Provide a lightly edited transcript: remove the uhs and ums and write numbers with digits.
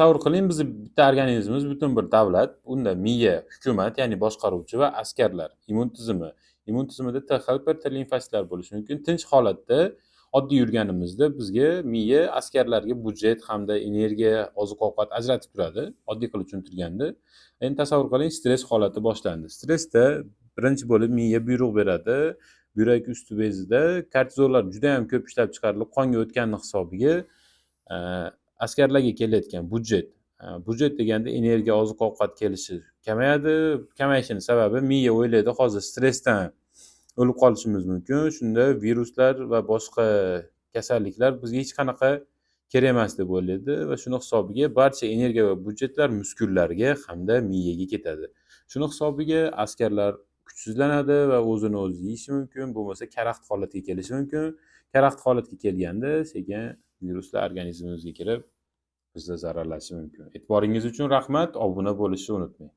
Tasavvur qiling, bizni bitta organizmimiz butun bir davlat, unda miya, hukumat, ya'ni boshqaruvchi va askarlar, immun tizimi. Immun tizimida bir limfositlar bo'lishi mumkin. Tinch holatda, oddiy yurganimizda bizga miya askarlarga budjet hamda energiya, oziq-ovqat ajratib turadi, oddiy qilib tushuntirganda. Endi tasavvur qiling, stress holati boshlandi. Stressda birinchi bo'lib miya buyruq beradi. Buyrak usti bezida kortizollar juda ham ko'p ishlab chiqarilib, qonga o'tgani hisobiga askarlarga kelayotgan budjet deganda energiya, oziq-ovqat kelishi kamayadi. Kamayishini sababi miya o'ylaydi, hozir stressdan o'lib qolishimiz mumkin. Shunda viruslar va boshqa kasalliklar bizga hech qanaqa kerak emas deb o'ylaydi va shuni hisobiga barcha energiya va budjetlar muskullarga hamda miyaga ketadi. Shuni hisobiga askarlar kuchsizlanadi va o'zini o'zi yeyishi mumkin, bo'lmasa karaxt holatga kelishi mumkin. Karaxt holatga kelganda sekin viruslar organizmimizga kirib, bizni zararlashi mumkin. E'tiboringiz uchun rahmat. Obuna bo'lishni unutmang.